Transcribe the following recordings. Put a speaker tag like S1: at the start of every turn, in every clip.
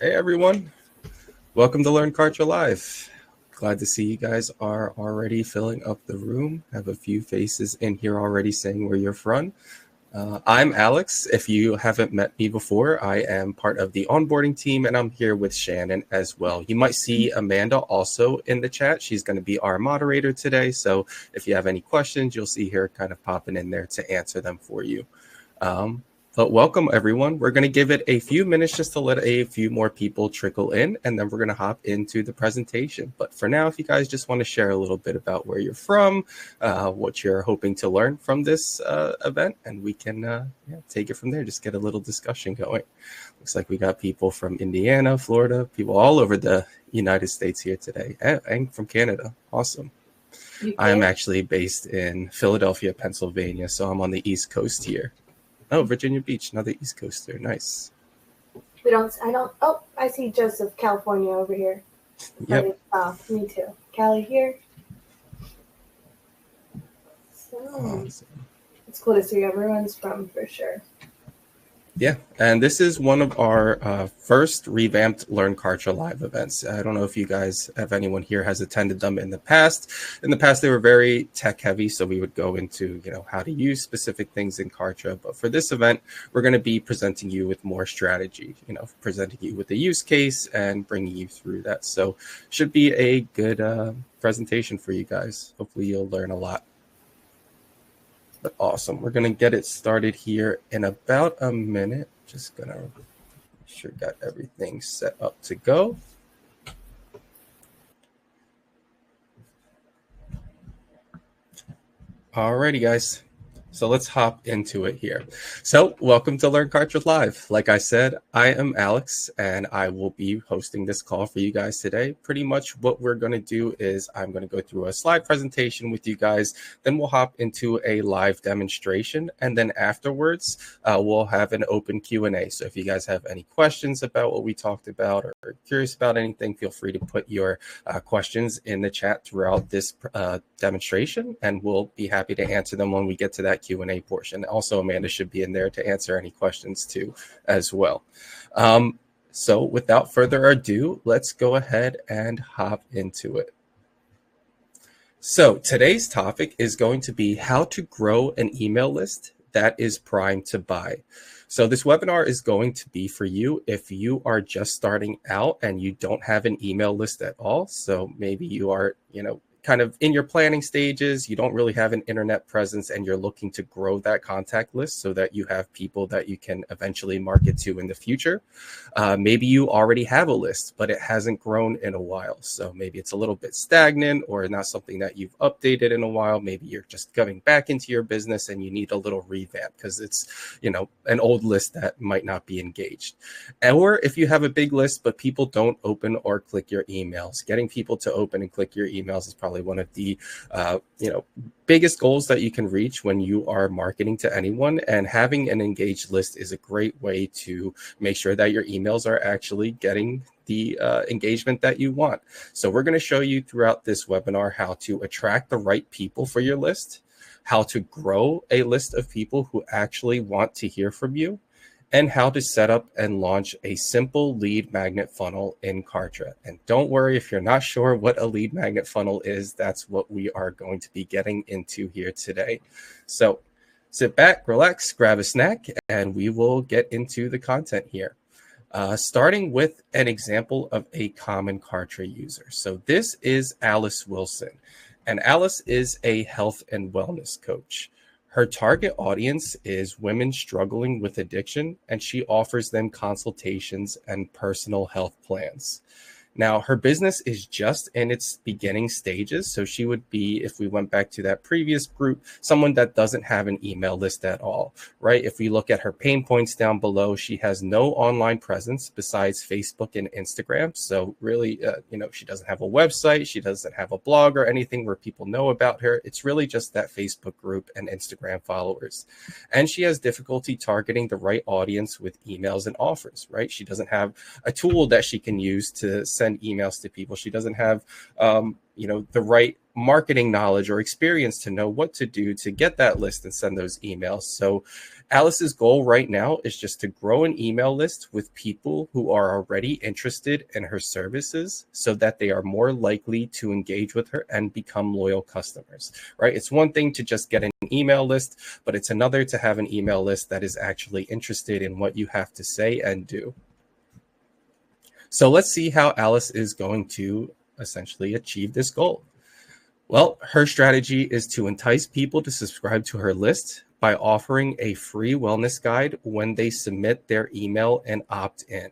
S1: Hey everyone, welcome to Learn Kartra Live. Glad to see you guys are already filling up the room. Have a few faces in here already saying where you're from. I'm Alex. If you haven't met me before, I am part of the onboarding team and I'm here with Shannon as well. You might see Amanda also in the chat. She's going to be our moderator today. So if you have any questions, you'll see her kind of popping in there to answer them for you. But welcome, everyone. We're going to give it a few minutes just to let a few more people trickle in, and then we're going to hop into the presentation. But for now, if you guys just want to share a little bit about where you're from, what you're hoping to learn from this event, and we can take it from there, just get a little discussion going. Looks like we got people from Indiana, Florida, people all over the United States here today, and from Canada. Awesome. I'm actually based in Philadelphia, Pennsylvania, so I'm on the East Coast here. Oh, Virginia Beach, another East Coaster. Nice.
S2: Oh, I see Joseph, California over here.
S1: Yep.
S2: Me too. Cali here. So,
S1: awesome.
S2: It's cool to see everyone's from for sure.
S1: Yeah, and this is one of our first revamped Learn Kartra Live events. I don't know if you guys, if anyone here has attended them in the past. In the past, they were very tech heavy, so we would go into, how to use specific things in Kartra. But for this event, we're going to be presenting you with more strategy, presenting you with a use case and bringing you through that. So should be a good presentation for you guys. Hopefully you'll learn a lot. But awesome. We're going to get it started here in about a minute. Just going to make sure got everything set up to go. Alrighty, guys. So let's hop into it here. So welcome to Learn Kartra Live. Like I said, I am Alex, and I will be hosting this call for you guys today. Pretty much what we're going to do is I'm going to go through a slide presentation with you guys. Then we'll hop into a live demonstration. And then afterwards, we'll have an open Q&A. So if you guys have any questions about what we talked about or curious about anything, feel free to put your questions in the chat throughout this demonstration, and we'll be happy to answer them when we get to that Q&A portion. Also, Amanda should be in there to answer any questions too as well. So without further ado, let's go ahead and hop into it. So today's topic is going to be how to grow an email list that is primed to buy. So this webinar is going to be for you if you are just starting out and you don't have an email list at all. So maybe you are, kind of in your planning stages, you don't really have an internet presence and you're looking to grow that contact list so that you have people that you can eventually market to in the future. Maybe you already have a list, but it hasn't grown in a while. So maybe it's a little bit stagnant or not something that you've updated in a while. Maybe you're just coming back into your business and you need a little revamp because it's, an old list that might not be engaged. Or if you have a big list, but people don't open or click your emails, getting people to open and click your emails is probably one of the biggest goals that you can reach when you are marketing to anyone. And having an engaged list is a great way to make sure that your emails are actually getting the engagement that you want. So we're going to show you throughout this webinar how to attract the right people for your list, how to grow a list of people who actually want to hear from you, and how to set up and launch a simple lead magnet funnel in Kartra. And don't worry if you're not sure what a lead magnet funnel is, that's what we are going to be getting into here today. So sit back, relax, grab a snack, and we will get into the content here. Starting with an example of a common Kartra user. So this is Alice Wilson, and Alice is a health and wellness coach. Her target audience is women struggling with addiction, and she offers them consultations and personal health plans. Now, her business is just in its beginning stages. So she would be, if we went back to that previous group, someone that doesn't have an email list at all, right? If we look at her pain points down below, she has no online presence besides Facebook and Instagram. So really, she doesn't have a website. She doesn't have a blog or anything where people know about her. It's really just that Facebook group and Instagram followers. And she has difficulty targeting the right audience with emails and offers, right? She doesn't have a tool that she can use to send emails to people. She doesn't have, the right marketing knowledge or experience to know what to do to get that list and send those emails. So Alice's goal right now is just to grow an email list with people who are already interested in her services so that they are more likely to engage with her and become loyal customers, right? It's one thing to just get an email list, but it's another to have an email list that is actually interested in what you have to say and do. So let's see how Alice is going to essentially achieve this goal. Well, her strategy is to entice people to subscribe to her list by offering a free wellness guide when they submit their email and opt in.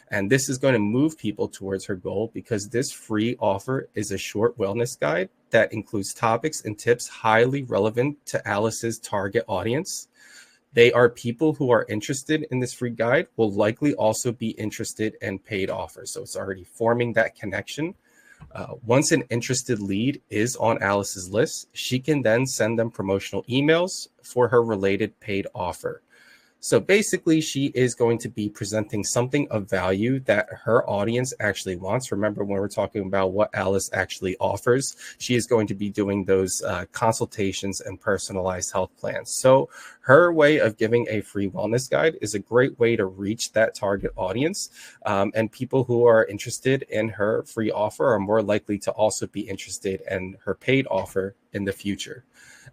S1: And this is going to move people towards her goal because this free offer is a short wellness guide that includes topics and tips highly relevant to Alice's target audience. They are people who are interested in this free guide, will likely also be interested in paid offers. So it's already forming that connection. Once an interested lead is on Alice's list, she can then send them promotional emails for her related paid offer. So basically, she is going to be presenting something of value that her audience actually wants. Remember, when we're talking about what Alice actually offers, she is going to be doing those consultations and personalized health plans. So her way of giving a free wellness guide is a great way to reach that target audience. And people who are interested in her free offer are more likely to also be interested in her paid offer in the future.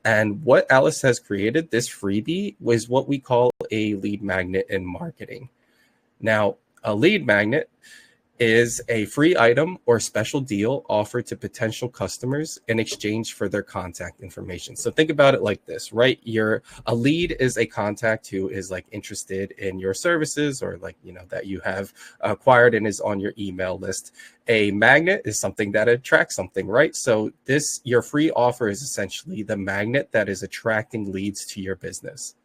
S1: And what Alice has created, this freebie, was what we call a lead magnet in marketing. Now, a lead magnet is a free item or special deal offered to potential customers in exchange for their contact information. So think about it like this, right? A lead is a contact who is like interested in your services or like, that you have acquired and is on your email list. A magnet is something that attracts something, right? So your free offer is essentially the magnet that is attracting leads to your business.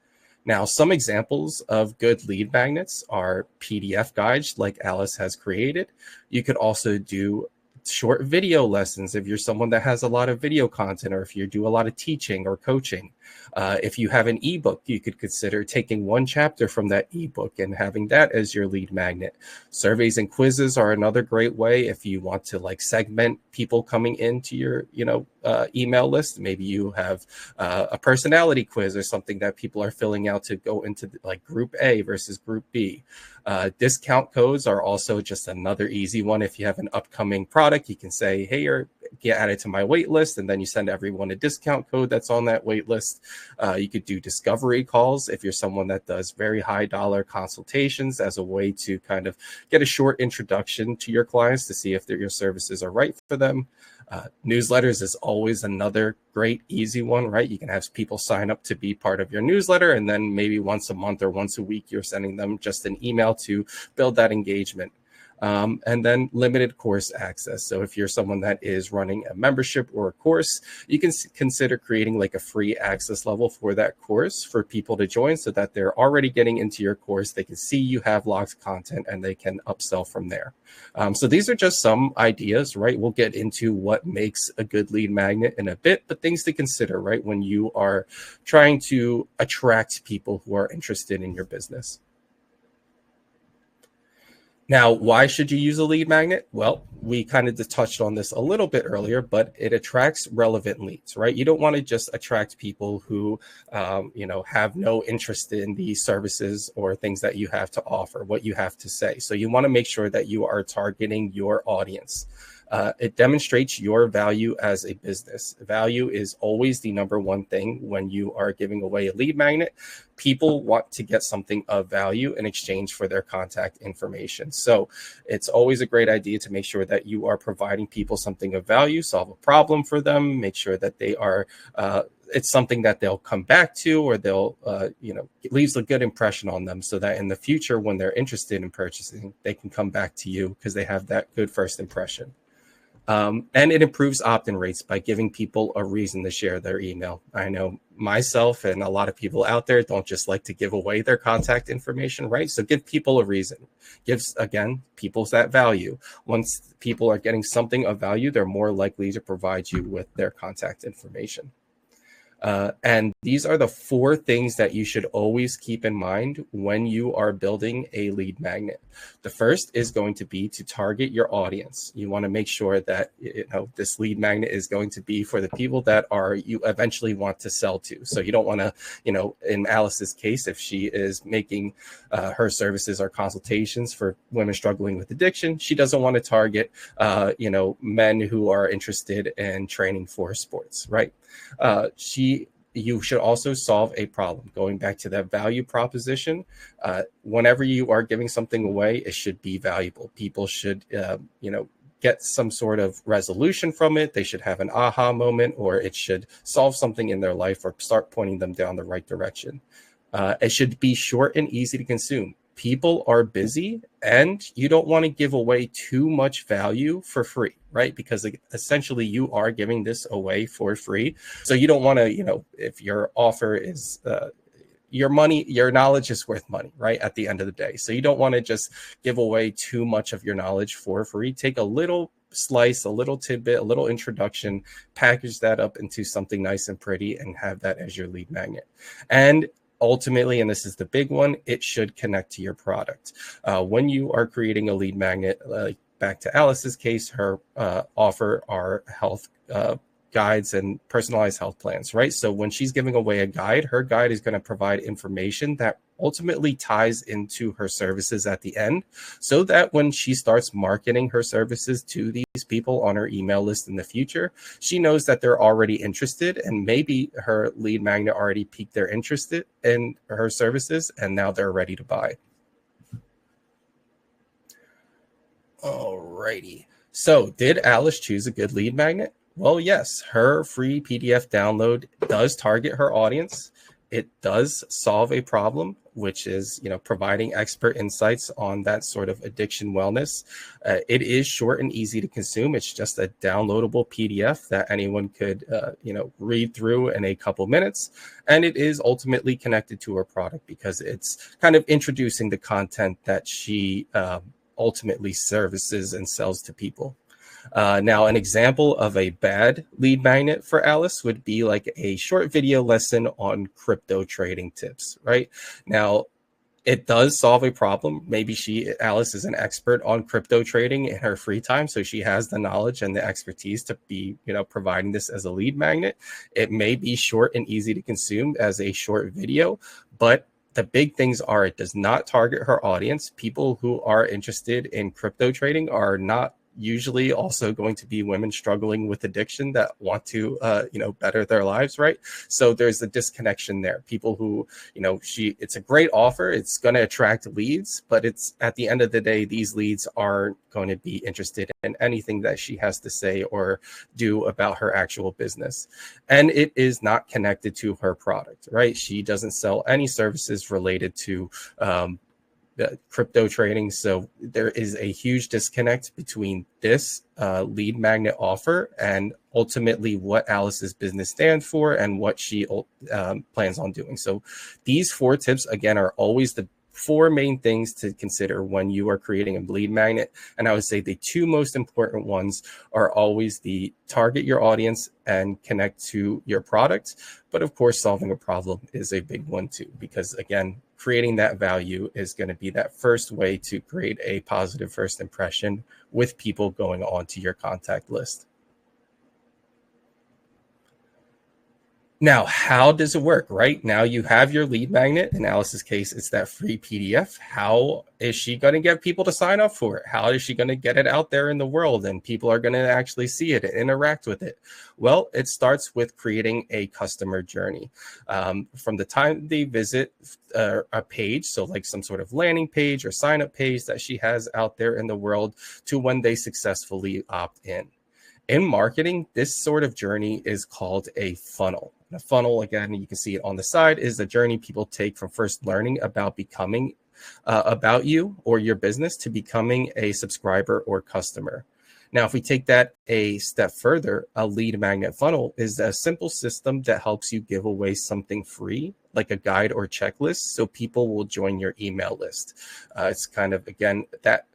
S1: Now, some examples of good lead magnets are PDF guides like Alice has created. You could also do short video lessons if you're someone that has a lot of video content, or if you do a lot of teaching or coaching. If you have an ebook, you could consider taking one chapter from that ebook and having that as your lead magnet. Surveys and quizzes are another great way if you want to like segment people coming into your email list. Maybe you have a personality quiz or something that people are filling out to go into like group A versus group B. Discount codes are also just another easy one. If you have an upcoming product, you can say, hey, get added to my wait list, and then you send everyone a discount code that's on that wait list. You could do discovery calls if you're someone that does very high dollar consultations as a way to kind of get a short introduction to your clients to see if your services are right for them. Newsletters is always another great, easy one, right? You can have people sign up to be part of your newsletter, and then maybe once a month or once a week, you're sending them just an email to build that engagement. And then limited course access. So if you're someone that is running a membership or a course, you can consider creating like a free access level for that course for people to join so that they're already getting into your course. They can see you have locked content and they can upsell from there. So these are just some ideas, right? We'll get into what makes a good lead magnet in a bit, but things to consider, right? When you are trying to attract people who are interested in your business. Now, why should you use a lead magnet? Well, we kind of just touched on this a little bit earlier, but it attracts relevant leads, right? You don't want to just attract people who, have no interest in the services or things that you have to offer, what you have to say. So you want to make sure that you are targeting your audience. It demonstrates your value as a business. Value is always the number one thing when you are giving away a lead magnet. People want to get something of value in exchange for their contact information. So it's always a great idea to make sure that you are providing people something of value, solve a problem for them, make sure that they are it's something that they'll come back to, or they'll, it leaves a good impression on them so that in the future, when they're interested in purchasing, they can come back to you because they have that good first impression. And it improves opt-in rates by giving people a reason to share their email. I know myself and a lot of people out there don't just like to give away their contact information, right? So give people a reason. Gives, again, people that value. Once people are getting something of value, they're more likely to provide you with their contact information. And these are the 4 things that you should always keep in mind when you are building a lead magnet. The first is going to be to target your audience. You want to make sure that this lead magnet is going to be for the people that you eventually want to sell to. So you don't want to, in Alice's case, if she is making her services or consultations for women struggling with addiction, she doesn't want to target, men who are interested in training for sports, right? You should also solve a problem. Going back to that value proposition, whenever you are giving something away, it should be valuable. People should, get some sort of resolution from it. They should have an aha moment, or it should solve something in their life or start pointing them down the right direction. It should be short and easy to consume. People are busy, and you don't want to give away too much value for free, right? Because essentially you are giving this away for free. So you don't want to, if your offer is your knowledge is worth money, right? At the end of the day. So you don't want to just give away too much of your knowledge for free. Take a little slice, a little tidbit, a little introduction, package that up into something nice and pretty, and have that as your lead magnet. And ultimately, and this is the big one, it should connect to your product. When you are creating a lead magnet, back to Alice's case, her offer are health guides and personalized health plans, right? So when she's giving away a guide, her guide is going to provide information that ultimately ties into her services at the end, so that when she starts marketing her services to these people on her email list in the future, she knows that they're already interested, and maybe her lead magnet already piqued their interest in her services, and now they're ready to buy. Alrighty. So did Alice choose a good lead magnet? Well, yes, her free PDF download does target her audience. It does solve a problem, which is, providing expert insights on that sort of addiction wellness. It is short and easy to consume. It's just a downloadable PDF that anyone could, read through in a couple minutes. And it is ultimately connected to her product because it's kind of introducing the content that she ultimately services and sells to people. Now, an example of a bad lead magnet for Alice would be like a short video lesson on crypto trading tips, right? Now, it does solve a problem. Maybe Alice is an expert on crypto trading in her free time, so she has the knowledge and the expertise to be, providing this as a lead magnet. It may be short and easy to consume as a short video, but the big things are it does not target her audience. People who are interested in crypto trading are not usually also going to be women struggling with addiction that want to, better their lives, right? So there's a disconnection there. People who, it's a great offer. It's going to attract leads, but it's at the end of the day, these leads aren't going to be interested in anything that she has to say or do about her actual business. And it is not connected to her product, right? She doesn't sell any services related to, crypto trading. So there is a huge disconnect between this lead magnet offer and ultimately what Alice's business stands for and what she plans on doing. So these 4 tips, again, are always the 4 main things to consider when you are creating a lead magnet. And I would say the 2 most important ones are always the target your audience and connect to your product. But of course, solving a problem is a big one too, because again, creating that value is going to be that first way to create a positive first impression with people going on to your contact list. Now, how does it work, right? Now you have your lead magnet. In Alice's case, it's that free PDF. How is she going to get people to sign up for it? How is she going to get it out there in the world and people are going to actually see it and interact with it? Well, it starts with creating a customer journey. From the time they visit a page, so like some sort of landing page or sign up page that she has out there in the world, to when they successfully opt in. In marketing, this sort of journey is called a funnel. A funnel, again, you can see it on the side, is the journey people take from first learning about becoming about you or your business to becoming a subscriber or customer. Now, if we take that a step further, a lead magnet funnel is a simple system that helps you give away something free, like a guide or checklist, so people will join your email list. It's kind of, again, that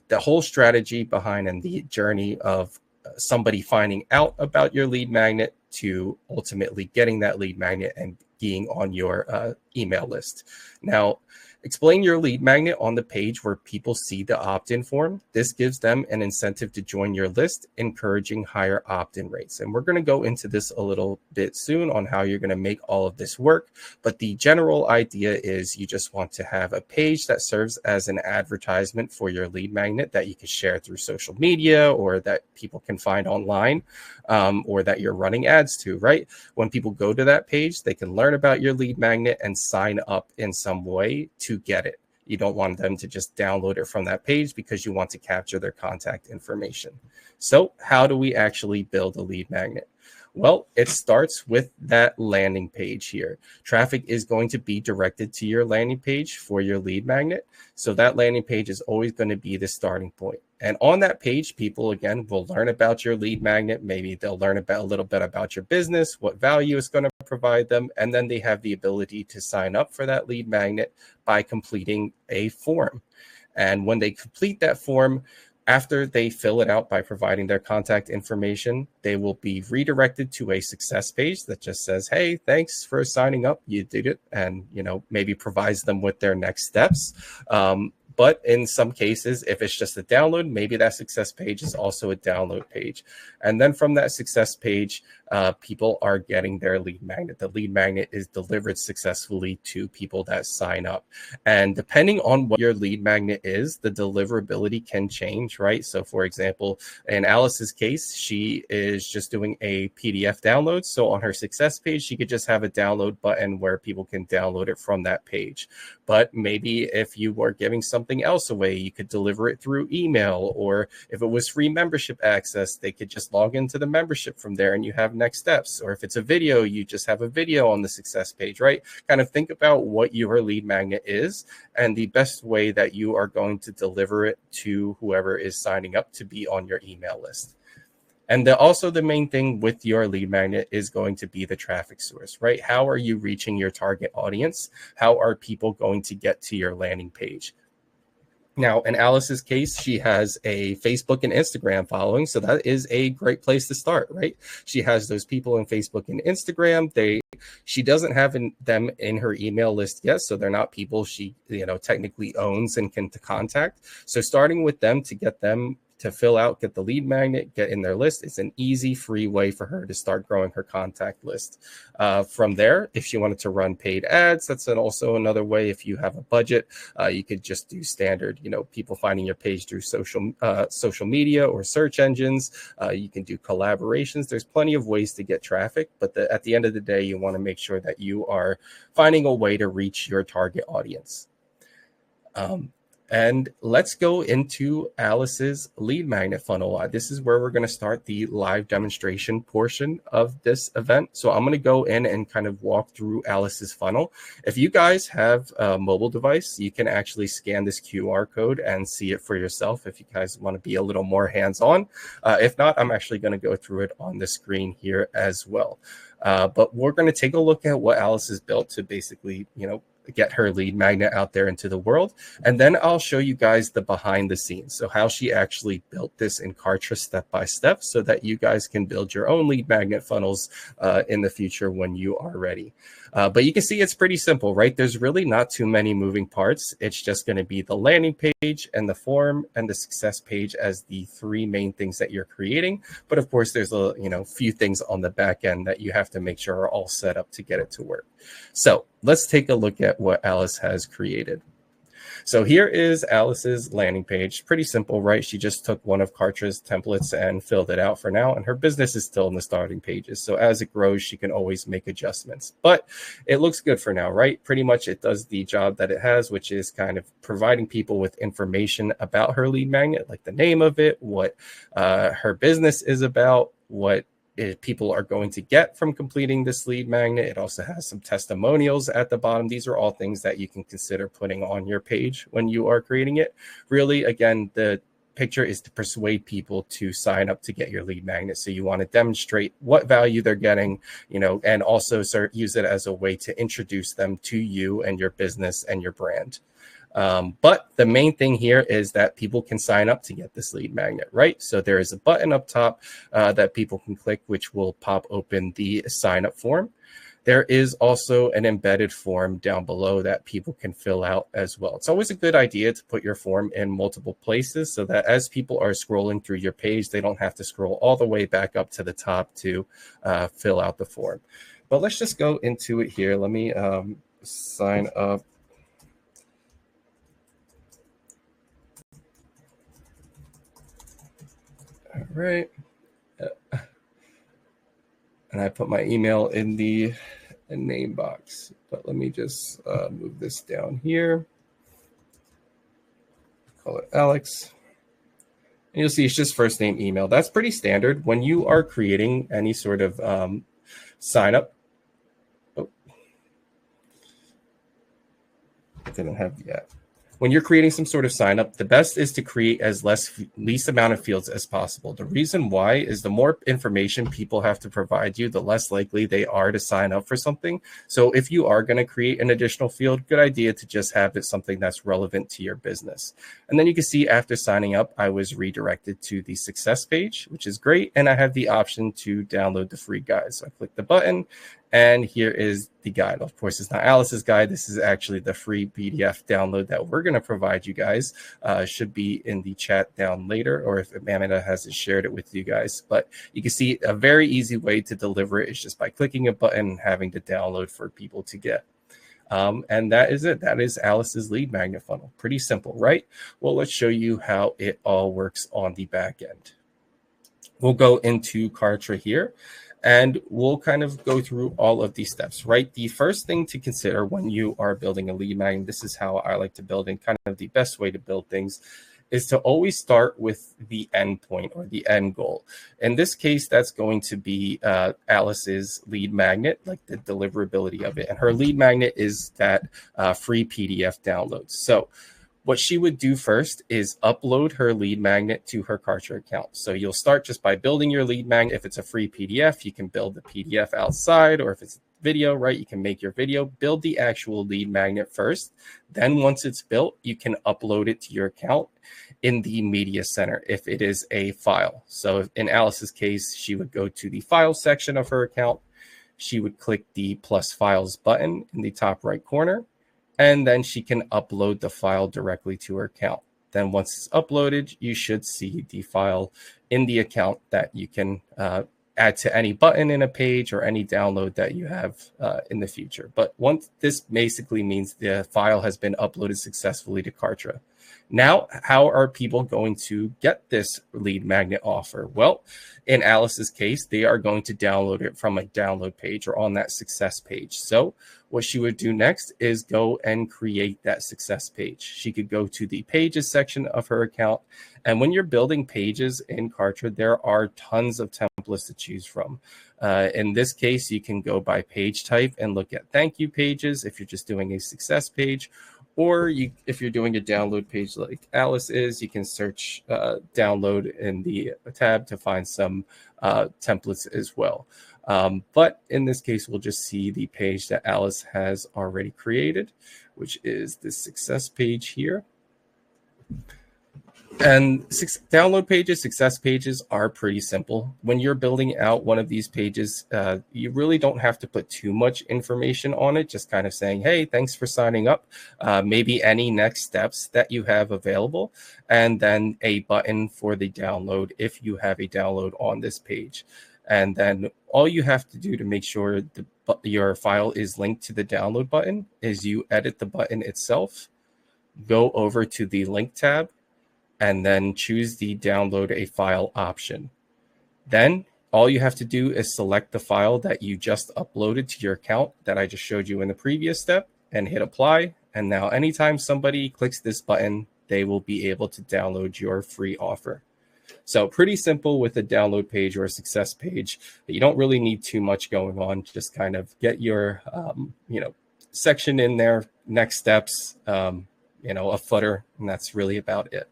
S1: the whole strategy behind and the journey of somebody finding out about your lead magnet to ultimately getting that lead magnet and being on your email list. Now, explain your lead magnet on the page where people see the opt-in form. This gives them an incentive to join your list, encouraging higher opt-in rates. And we're going to go into this a little bit soon on how you're going to make all of this work. But the general idea is you just want to have a page that serves as an advertisement for your lead magnet that you can share through social media or that people can find online, or that you're running ads to, right? When people go to that page, they can learn about your lead magnet and sign up in some way to get it. You don't want them to just download it from that page because you want to capture their contact information. So how do we actually build a lead magnet? Well, it starts with that landing page here. Traffic is going to be directed to your landing page for your lead magnet. So that landing page is always going to be the starting point. And on that page, people, again, will learn about your lead magnet. Maybe they'll learn about a little bit about your business, what value it's going to provide them. And then they have the ability to sign up for that lead magnet by completing a form. And when they complete that form, after they fill it out by providing their contact information, they will be redirected to a success page that just says, hey, thanks for signing up. You did it. And, maybe provides them with their next steps. But in some cases, if it's just a download, maybe that success page is also a download page. And then from that success page, people are getting their lead magnet. The lead magnet is delivered successfully to people that sign up. And depending on what your lead magnet is, the deliverability can change, right? So for example, in Alice's case, she is just doing a PDF download. So on her success page, she could just have a download button where people can download it from that page. But maybe if you were giving something else away, you could deliver it through email, or if it was free membership access, they could just log into the membership from there and you have next steps. Or if it's a video, you just have a video on the success page, right? Kind of think about what your lead magnet is and the best way that you are going to deliver it to whoever is signing up to be on your email list. And also the main thing with your lead magnet is going to be the traffic source, right? How are you reaching your target audience? How are people going to get to your landing page? Now, in Alice's case, she has a Facebook and Instagram following, so that is a great place to start, right? She has those people in Facebook and Instagram. She doesn't have them in her email list yet, so they're not people she technically owns and can contact. So starting with them to get them to fill out, get the lead magnet, get in their list, it's an easy, free way for her to start growing her contact list. From there, if she wanted to run paid ads, that's also another way. If you have a budget, you could just do standard, people finding your page through social media or search engines. You can do collaborations. There's plenty of ways to get traffic, but at the end of the day, you want to make sure that you are finding a way to reach your target audience. And let's go into Alice's lead magnet funnel. This is where we're going to start the live demonstration portion of this event. So I'm going to go in and kind of walk through Alice's funnel. If you guys have a mobile device, you can actually scan this QR code and see it for yourself if you guys want to be a little more hands-on. If not, I'm actually going to go through it on the screen here as well. But we're going to take a look at what Alice has built to basically, get her lead magnet out there into the world. And then I'll show you guys the behind the scenes. So how she actually built this in Kartra step by step so that you guys can build your own lead magnet funnels in the future when you are ready. But you can see it's pretty simple, right? There's really not too many moving parts. It's just going to be the landing page and the form and the success page as the three main things that you're creating. But of course, there's a few things on the back end that you have to make sure are all set up to get it to work. So let's take a look at what Alice has created. So here is Alice's landing page. Pretty simple, right? She just took one of Kartra's templates and filled it out for now. And her business is still in the starting pages. So as it grows, she can always make adjustments. But it looks good for now, right? Pretty much it does the job that it has, which is kind of providing people with information about her lead magnet, like the name of it, what her business is about, what people are going to get from completing this lead magnet. It also has some testimonials at the bottom. These are all things that you can consider putting on your page when you are creating it. Really, again, the picture is to persuade people to sign up to get your lead magnet. So you want to demonstrate what value they're getting, and also use it as a way to introduce them to you and your business and your brand. But the main thing here is that people can sign up to get this lead magnet, right? So there is a button up top that people can click, which will pop open the sign up form. There is also an embedded form down below that people can fill out as well. It's always a good idea to put your form in multiple places so that as people are scrolling through your page, they don't have to scroll all the way back up to the top to fill out the form. But let's just go into it here. Let me sign up. All right. And I put my email in the name box, but let me just move this down here. Call it Alex. And you'll see it's just first name, email. That's pretty standard. When you are creating any sort of sign up. Oh, didn't have yet. When you're creating some sort of sign up, the best is to create as least amount of fields as possible. The reason why is the more information people have to provide you, the less likely they are to sign up for something. So if you are going to create an additional field, good idea to just have it something that's relevant to your business. And then you can see after signing up, I was redirected to the success page, which is great. And I have the option to download the free guide. So I click the button. And here is the guide. Of course, it's not Alice's guide. This is actually the free PDF download that we're going to provide you guys. Should be in the chat down later, or if Amanda hasn't shared it with you guys. But you can see a very easy way to deliver it is just by clicking a button and having to download for people to get. And that is it. That is Alice's lead magnet funnel. Pretty simple, right? Well, let's show you how it all works on the back end. We'll go into Kartra here. And we'll kind of go through all of these steps, right? The first thing to consider when you are building a lead magnet, this is how I like to build, and kind of the best way to build things, is to always start with the end point or the end goal. In this case, that's going to be Alice's lead magnet, like the deliverability of it. And her lead magnet is that free PDF download. So what she would do first is upload her lead magnet to her Kartra account. So you'll start just by building your lead magnet. If it's a free PDF, you can build the PDF outside, or if it's video, right, you can make your video, build the actual lead magnet first. Then once it's built, you can upload it to your account in the media center if it is a file. So in Alice's case, she would go to the file section of her account. She would click the plus files button in the top right corner. And then she can upload the file directly to her account. Then once it's uploaded, you should see the file in the account that you can add to any button in a page or any download that you have in the future. But once this basically means the file has been uploaded successfully to Kartra. Now, how are people going to get this lead magnet offer? Well, in Alice's case, they are going to download it from a download page or on that success page. So what she would do next is go and create that success page. She could go to the pages section of her account. And when you're building pages in Kartra, there are tons of templates to choose from. In this case, you can go by page type and look at thank you pages if you're just doing a success page. Or if you're doing a download page like Alice is, you can search download in the tab to find some templates as well. But in this case, we'll just see the page that Alice has already created, which is the success page here. And download pages, success pages are pretty simple. When you're building out one of these pages, you really don't have to put too much information on it, just kind of saying, hey, thanks for signing up, maybe any next steps that you have available, and then a button for the download if you have a download on this page. And then all you have to do to make sure your file is linked to the download button is you edit the button itself, go over to the link tab, and then choose the download a file option. Then all you have to do is select the file that you just uploaded to your account that I just showed you in the previous step and hit apply. And now anytime somebody clicks this button, they will be able to download your free offer. So pretty simple with a download page or a success page. But you don't really need too much going on. Just kind of get your section in there, next steps, a footer, and that's really about it.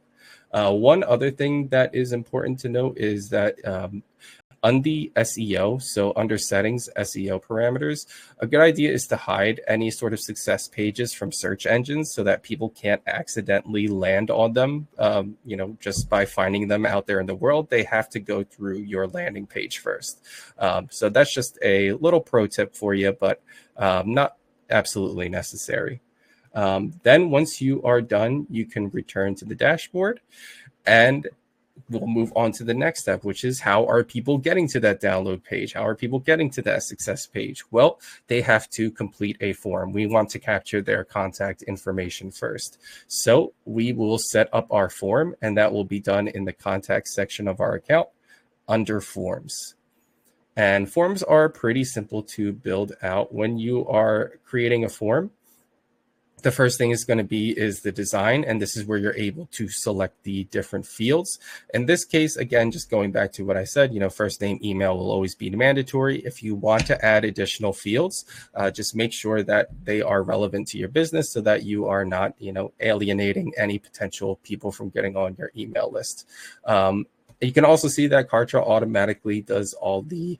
S1: One other thing that is important to note is that On the SEO, so under settings, SEO parameters, a good idea is to hide any sort of success pages from search engines so that people can't accidentally land on them. Just by finding them out there in the world, they have to go through your landing page first. So that's just a little pro tip for you, but not absolutely necessary. Then once you are done, you can return to the dashboard, and we'll move on to the next step, which is how are people getting to that download page? How are people getting to that success page? Well, they have to complete a form. We want to capture their contact information first. So we will set up our form, and that will be done in the contact section of our account under forms. And forms are pretty simple to build out. When you are creating a form, the first thing is going to be is the design, and this is where you're able to select the different fields. In this case, again, just going back to what I said, first name, email will always be mandatory. If you want to add additional fields, just make sure that they are relevant to your business so that you are not, alienating any potential people from getting on your email list. You can also see that Kartra automatically does all the,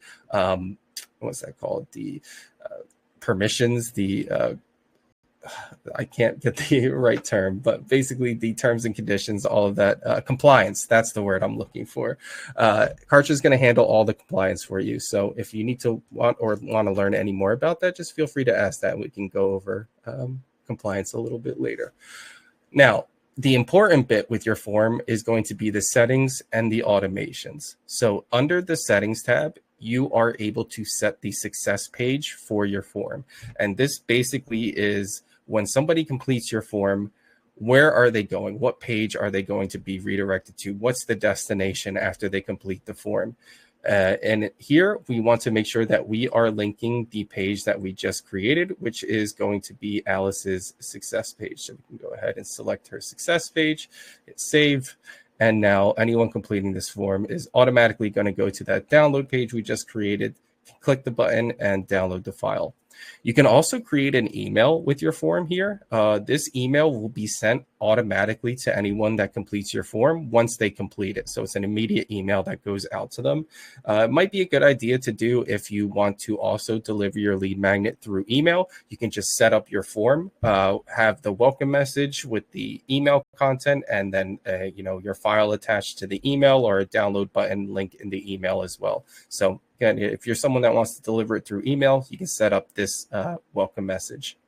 S1: what's that called? The permissions, I can't get the right term, but basically the terms and conditions, all of that, compliance, that's the word I'm looking for. Kartra is going to handle all the compliance for you. So if you need to want to learn any more about that, just feel free to ask that, and we can go over compliance a little bit later. Now, the important bit with your form is going to be the settings and the automations. So under the settings tab, you are able to set the success page for your form. And this basically is when somebody completes your form, where are they going? What page are they going to be redirected to? What's the destination after they complete the form? And here we want to make sure that we are linking the page that we just created, which is going to be Alice's success page. So we can go ahead and select her success page, hit save. And now anyone completing this form is automatically going to go to that download page we just created, click the button, and download the file. You can also create an email with your form here. This email will be sent automatically to anyone that completes your form once they complete it. So it's an immediate email that goes out to them. It might be a good idea to do if you want to also deliver your lead magnet through email. You can just set up your form, have the welcome message with the email content, and then your file attached to the email, or a download button link in the email as well. So again, if you're someone that wants to deliver it through email, you can set up this welcome message.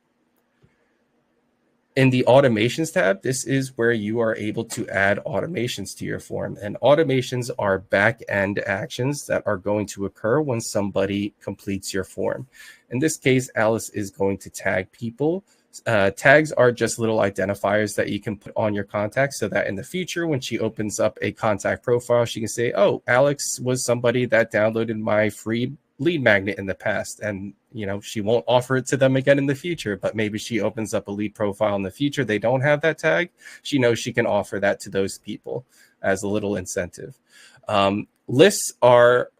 S1: In the automations tab, this is where you are able to add automations to your form. And automations are back-end actions that are going to occur when somebody completes your form. In this case, Alice is going to tag people. Tags are just little identifiers that you can put on your contacts so that in the future, when she opens up a contact profile, she can say, oh, Alex was somebody that downloaded my free lead magnet in the past, and she won't offer it to them again in the future, but maybe she opens up a lead profile in the future, they don't have that tag, she knows she can offer that to those people as a little incentive. Lists are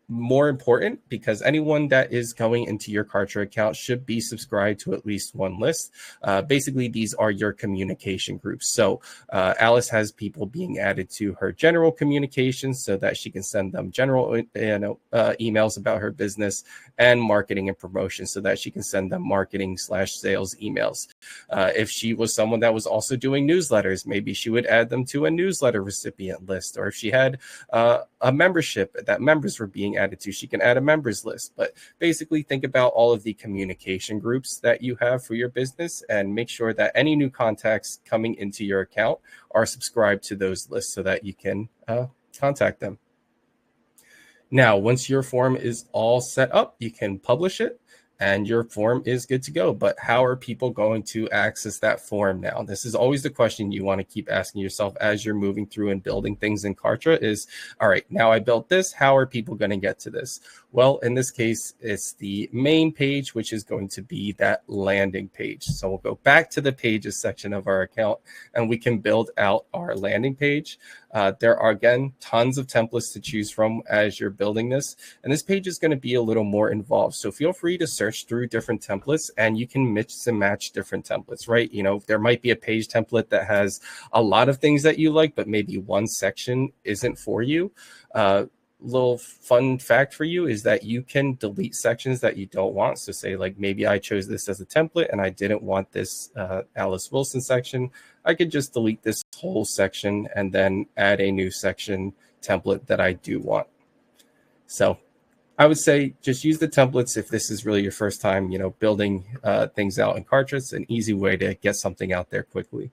S1: more important because anyone that is going into your Kartra account should be subscribed to at least one list. Basically, these are your communication groups. So Alice has people being added to her general communications so that she can send them general emails about her business, and marketing and promotion so that she can send them marketing/sales emails. If she was someone that was also doing newsletters, maybe she would add them to a newsletter recipient list. Or if she had a membership that members were being added to, she can add a members list. But basically, think about all of the communication groups that you have for your business and make sure that any new contacts coming into your account are subscribed to those lists so that you can contact them. Now, once your form is all set up, you can publish it and your form is good to go. But how are people going to access that form now? This is always the question you want to keep asking yourself as you're moving through and building things in Kartra is, all right, now I built this, how are people going to get to this? Well, in this case, it's the main page, which is going to be that landing page. So we'll go back to the pages section of our account and we can build out our landing page. There are, again, tons of templates to choose from as you're building this. And this page is going to be a little more involved. So feel free to search through different templates and you can mix and match different templates, right? There might be a page template that has a lot of things that you like, but maybe one section isn't for you. little fun fact for you is that you can delete sections that you don't want. So say like maybe I chose this as a template and I didn't want this Alice Wilson section. I could just delete this whole section and then add a new section template that I do want. So I would say just use the templates if this is really your first time, building things out in Kartra. It's an easy way to get something out there quickly.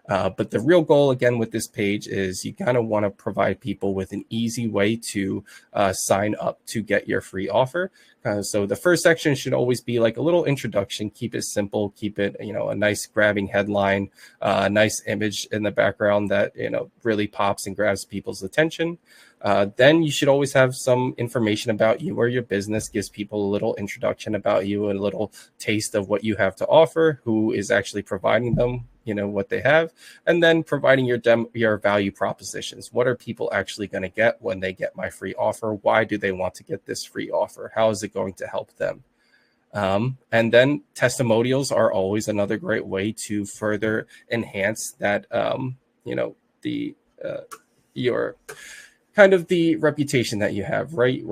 S1: But the real goal, again, with this page is you kind of want to provide people with an easy way to sign up to get your free offer. So the first section should always be like a little introduction. Keep it simple. Keep it, a nice grabbing headline, a nice image in the background that, really pops and grabs people's attention. Then you should always have some information about you or your business, gives people a little introduction about you, a little taste of what you have to offer, who is actually providing them, what they have, and then providing your value propositions. What are people actually going to get when they get my free offer? Why do they want to get this free offer? How is it going to help them? And then testimonials are always another great way to further enhance that, your kind of the reputation that you have, right?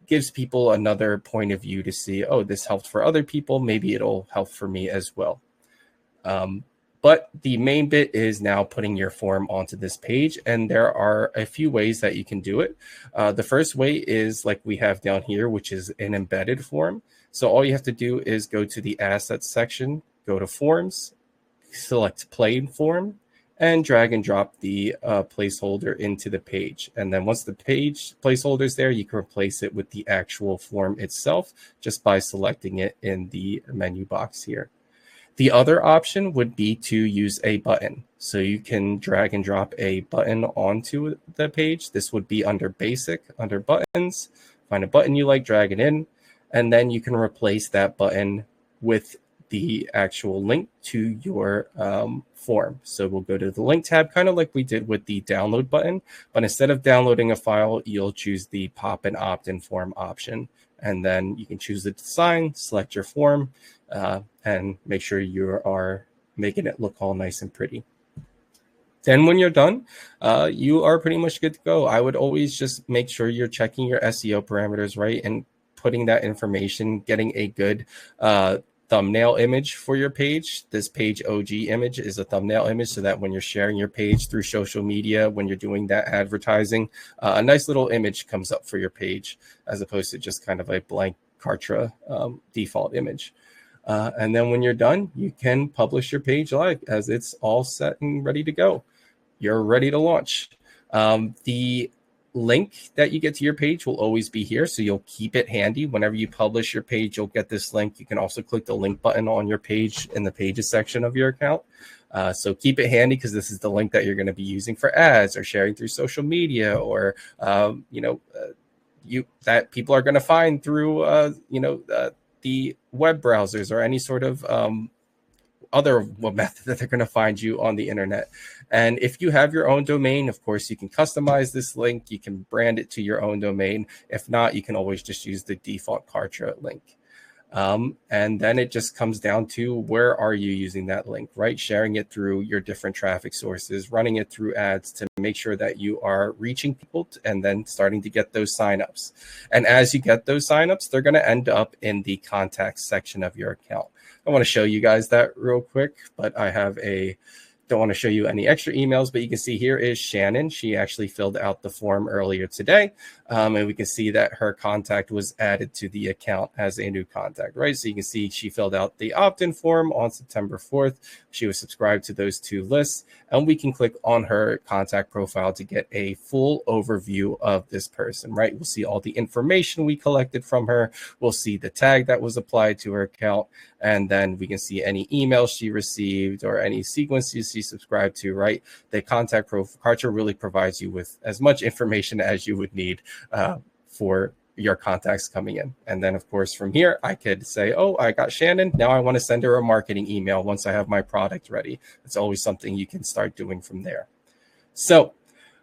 S1: Gives people another point of view to see, oh, this helped for other people. Maybe it'll help for me as well. But the main bit is now putting your form onto this page. And there are a few ways that you can do it. The first way is like we have down here, which is an embedded form. So all you have to do is go to the assets section, go to forms, select plain form, and drag and drop the placeholder into the page. And then once the page placeholder is there, you can replace it with the actual form itself just by selecting it in the menu box here. The other option would be to use a button. So you can drag and drop a button onto the page. This would be under basic, under buttons. Find a button you like, drag it in, and then you can replace that button with the actual link to your form. So we'll go to the link tab, kind of like we did with the download button, but instead of downloading a file, you'll choose the pop and opt-in form option. And then you can choose the design, select your form, and make sure you are making it look all nice and pretty. Then when you're done, you are pretty much good to go. I would always just make sure you're checking your SEO parameters, right? And putting that information, getting a good thumbnail image for your page. This page OG image is a thumbnail image so that when you're sharing your page through social media, when you're doing that advertising, a nice little image comes up for your page as opposed to just kind of a blank Kartra default image. And then when you're done, you can publish your page live as it's all set and ready to go. You're ready to launch. The link that you get to your page will always be here, so you'll keep it handy. Whenever you publish your page, you'll get this link. You can also click the link button on your page in the pages section of your account. So keep it handy because this is the link that you're going to be using for ads or sharing through social media or that people are going to find through the web browsers or any sort of other method that they're going to find you on the internet. And if you have your own domain, of course, you can customize this link. You can brand it to your own domain. If not, you can always just use the default Kartra link. And then it just comes down to where are you using that link, right? Sharing it through your different traffic sources, running it through ads to make sure that you are reaching people and then starting to get those signups. And as you get those signups, they're going to end up in the contacts section of your account. I want to show you guys that real quick, but don't want to show you any extra emails, but you can see here is Shannon. She actually filled out the form earlier today. And we can see that her contact was added to the account as a new contact, right? So you can see she filled out the opt-in form on September 4th. She was subscribed to those two lists, and we can click on her contact profile to get a full overview of this person, right? We'll see all the information we collected from her. We'll see the tag that was applied to her account, and then we can see any emails she received or any sequences she subscribed to, right? The contact profile, Kartra really provides you with as much information as you would need for your contacts coming in. And then, of course, from here, I could say, oh, I got Shannon. Now I want to send her a marketing email once I have my product ready. It's always something you can start doing from there. So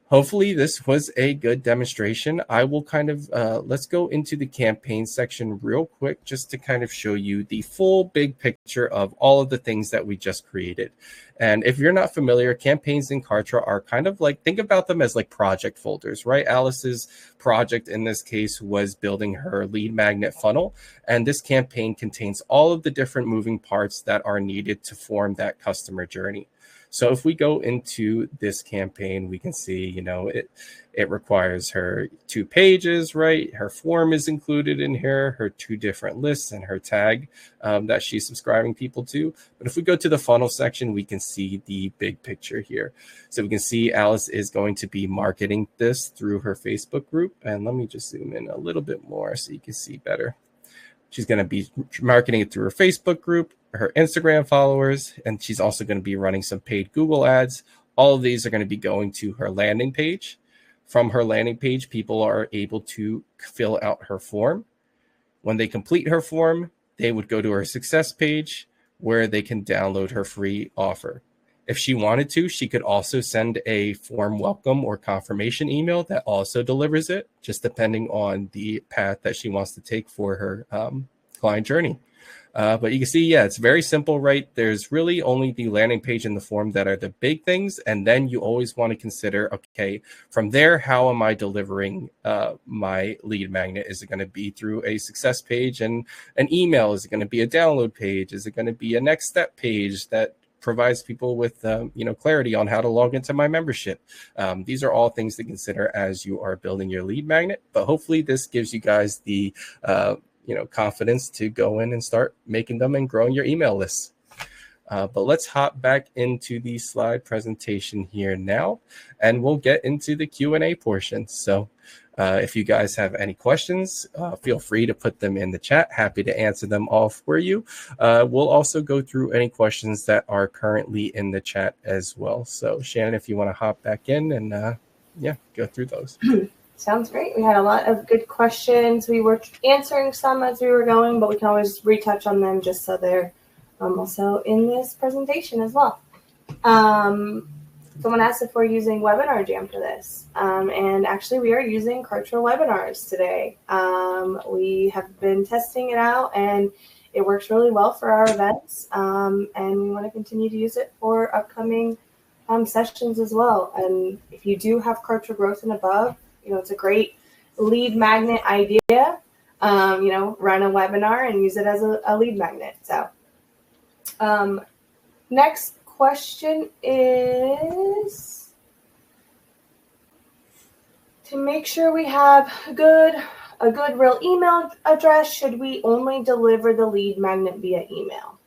S1: hopefully this was a good demonstration. I will kind of, let's go into the campaign section real quick just to kind of show you the full big picture of all of the things that we just created. And if you're not familiar, campaigns in Kartra are kind of like, think about them as like project folders, right? Alice's project in this case was building her lead magnet funnel. And this campaign contains all of the different moving parts that are needed to form that customer journey. So if we go into this campaign, we can see, it requires her 2 pages, right? Her form is included in here, her 2 different lists and her tag that she's subscribing people to. But if we go to the funnel section, we can see the big picture here. So we can see Alice is going to be marketing this through her Facebook group. And let me just zoom in a little bit more so you can see better. She's going to be marketing it through her Facebook group, her Instagram followers, and she's also going to be running some paid Google ads. All of these are going to be going to her landing page. From her landing page, people are able to fill out her form. When they complete her form, they would go to her success page where they can download her free offer. If she wanted to, she could also send a form welcome or confirmation email that also delivers it, just depending on the path that she wants to take for her client journey. But you can see, it's very simple, right? There's really only the landing page and the form that are the big things. And then you always want to consider, okay, from there, how am I delivering my lead magnet? Is it going to be through a success page and an email? Is it going to be a download page? Is it going to be a next step page that provides people with clarity on how to log into my membership? These are all things to consider as you are building your lead magnet. But hopefully this gives you guys the confidence to go in and start making them and growing your email lists. But let's hop back into the slide presentation here now, and we'll get into the Q&A portion. So if you guys have any questions, feel free to put them in the chat. Happy to answer them all for you. We'll also go through any questions that are currently in the chat as well. So Shannon, if you want to hop back in and go through those.
S2: Sounds great. We had a lot of good questions. We were answering some as we were going, but we can always retouch on them just so they're also in this presentation as well. Someone asked if we're using Webinar Jam for this. And actually, we are using Kartra webinars today. We have been testing it out, and it works really well for our events. And we want to continue to use it for upcoming sessions as well. And if you do have Kartra Growth and above, it's a great lead magnet idea. Run a webinar and use it as a lead magnet. So next question is, to make sure we have a good real email address, should we only deliver the lead magnet via email?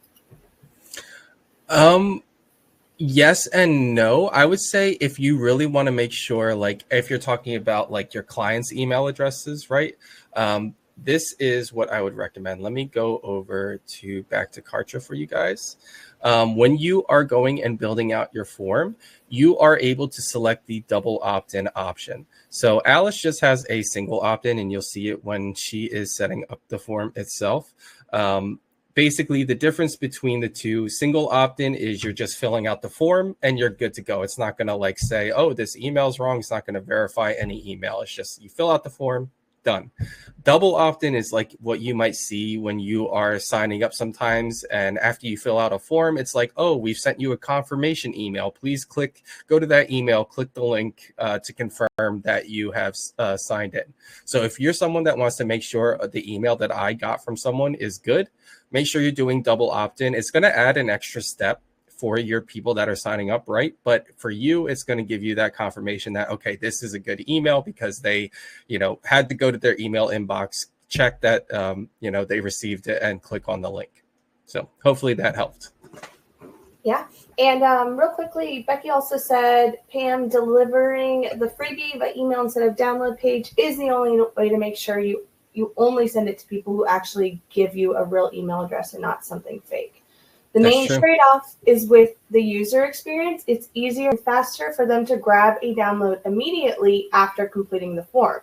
S1: Yes and no. I would say if you really want to make sure, like if you're talking about like your clients' email addresses, right? This is what I would recommend. Let me go over back to Kartra for you guys. When you are going and building out your form, you are able to select the double opt-in option. So Alice just has a single opt-in, and you'll see it when she is setting up the form itself. Basically, the difference between the two, single opt-in is you're just filling out the form and you're good to go. It's not going to say, oh, this email's wrong. It's not going to verify any email. It's just you fill out the form, done. Double opt-in is like what you might see when you are signing up sometimes. And after you fill out a form, it's like, oh, we've sent you a confirmation email. Please go to that email, click the link to confirm that you have signed in. So if you're someone that wants to make sure the email that I got from someone is good, make sure you're doing double opt-in. It's going to add an extra step for your people that are signing up, right? But for you, it's going to give you that confirmation that, okay, this is a good email because they, had to go to their email inbox, check that, they received it and click on the link. So hopefully that helped.
S2: Yeah. And real quickly, Becky also said, Pam, delivering the freebie by email instead of download page is the only way to make sure you only send it to people who actually give you a real email address and not something fake. The main trade-off is with the user experience. It's easier and faster for them to grab a download immediately after completing the form.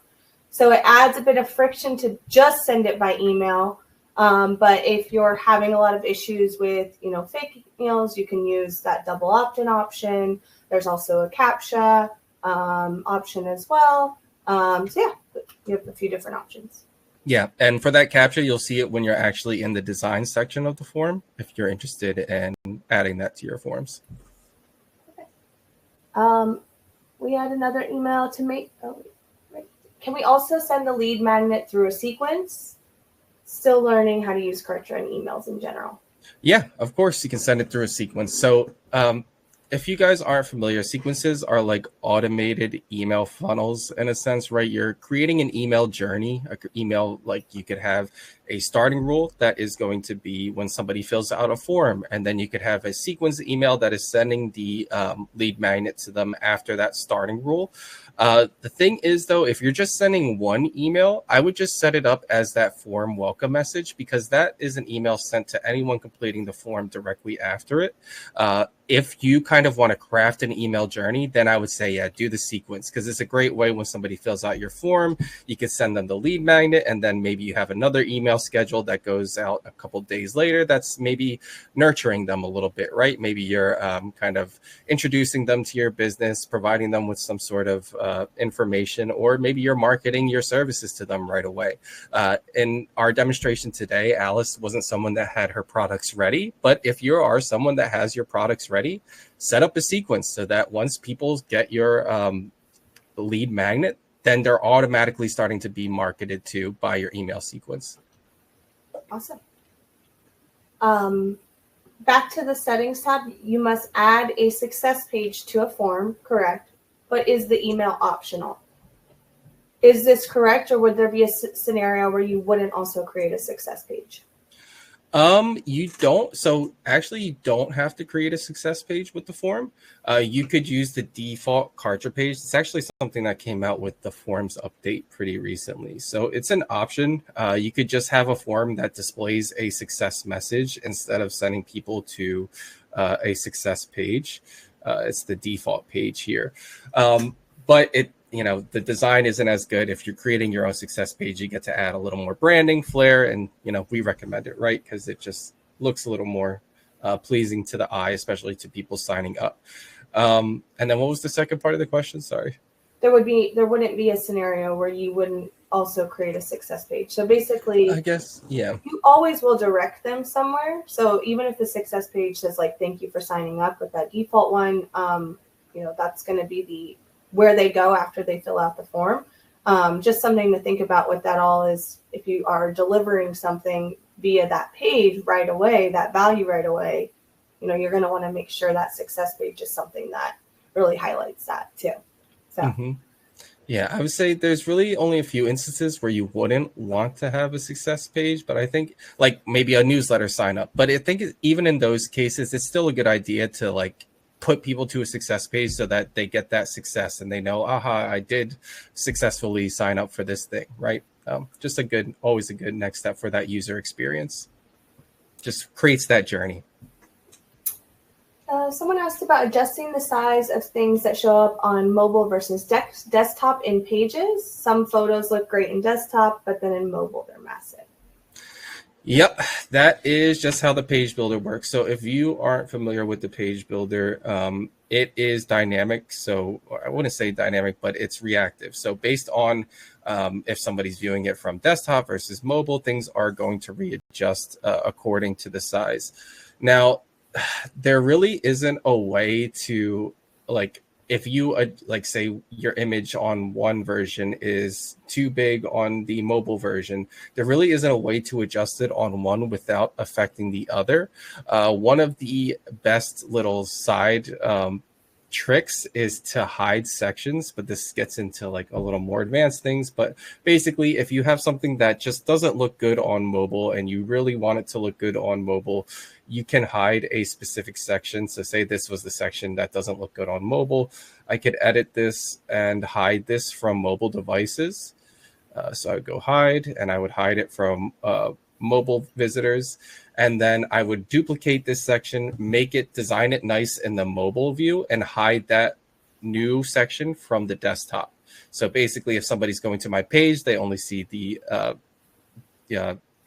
S2: So it adds a bit of friction to just send it by email. But if you're having a lot of issues with, fake emails, you can use that double opt-in option. There's also a CAPTCHA. option as well. So yeah, you have a few different options.
S1: Yeah, and for that capture, you'll see it when you're actually in the design section of the form, if you're interested in adding that to your forms.
S2: Okay. We had another email to make. Can we also send the lead magnet through a sequence? Still learning how to use Kartra and emails in general.
S1: Yeah, of course, you can send it through a sequence. So if you guys aren't familiar, sequences are like automated email funnels in a sense, right? You're creating an email journey, an email like you could have a starting rule that is going to be when somebody fills out a form. And then you could have a sequence email that is sending the lead magnet to them after that starting rule. The thing is, though, if you're just sending one email, I would just set it up as that form welcome message, because that is an email sent to anyone completing the form directly after it. If you kind of want to craft an email journey, then I would say, yeah, do the sequence, because it's a great way when somebody fills out your form, you can send them the lead magnet, and then maybe you have another email scheduled that goes out a couple days later that's maybe nurturing them a little bit, right? Maybe you're kind of introducing them to your business, providing them with some sort of information, or maybe you're marketing your services to them right away. In our demonstration today, Alice wasn't someone that had her products ready, but if you are someone that has your products ready, set up a sequence so that once people get your lead magnet, then they're automatically starting to be marketed to by your email sequence.
S2: Awesome. Back to the settings tab, you must add a success page to a form, correct? But is the email optional? Is this correct, or would there be a scenario where you wouldn't also create a success page?
S1: You don't. So actually, you don't have to create a success page with the form. You could use the default Kartra page. It's actually something that came out with the forms update pretty recently. So it's an option. You could just have a form that displays a success message instead of sending people to a success page. It's the default page here. But the design isn't as good. If you're creating your own success page, you get to add a little more branding flair, and we recommend it, right? Because it just looks a little more pleasing to the eye, especially to people signing up. And then what was the second part of the question? Sorry.
S2: There wouldn't be a scenario where you wouldn't also create a success page. So basically,
S1: I guess, yeah,
S2: you always will direct them somewhere. So even if the success page says like, thank you for signing up, with that default one, that's going to be where they go after they fill out the form. Just something to think about with that all is, if you are delivering something via that page right away, that value right away, you're going to want to make sure that success page is something that really highlights that too. So.
S1: Mm-hmm. Yeah, I would say there's really only a few instances where you wouldn't want to have a success page, but I think like maybe a newsletter sign up. But I think even in those cases, it's still a good idea to like put people to a success page so that they get that success and they know, aha, I did successfully sign up for this thing, right? Just always a good next step for that user experience. Just creates that journey.
S2: Someone asked about adjusting the size of things that show up on mobile versus desktop in Pages. Some photos look great in desktop, but then in mobile, they're massive.
S1: Yep, that is just how the page builder works. So if you aren't familiar with the page builder, it is dynamic. So I wouldn't say dynamic, but it's reactive. So based on if somebody's viewing it from desktop versus mobile, things are going to readjust according to the size. Now, there really isn't a way to like, if you say your image on one version is too big on the mobile version, there really isn't a way to adjust it on one without affecting the other. One of the best little side tricks is to hide sections, but this gets into like a little more advanced things. But basically, if you have something that just doesn't look good on mobile and you really want it to look good on mobile, you can hide a specific section. So say this was the section that doesn't look good on mobile. I could edit this and hide this from mobile devices. So I would go hide, and I would hide it from mobile visitors. And then I would duplicate this section, design it nice in the mobile view, and hide that new section from the desktop. So basically, if somebody's going to my page, they only see the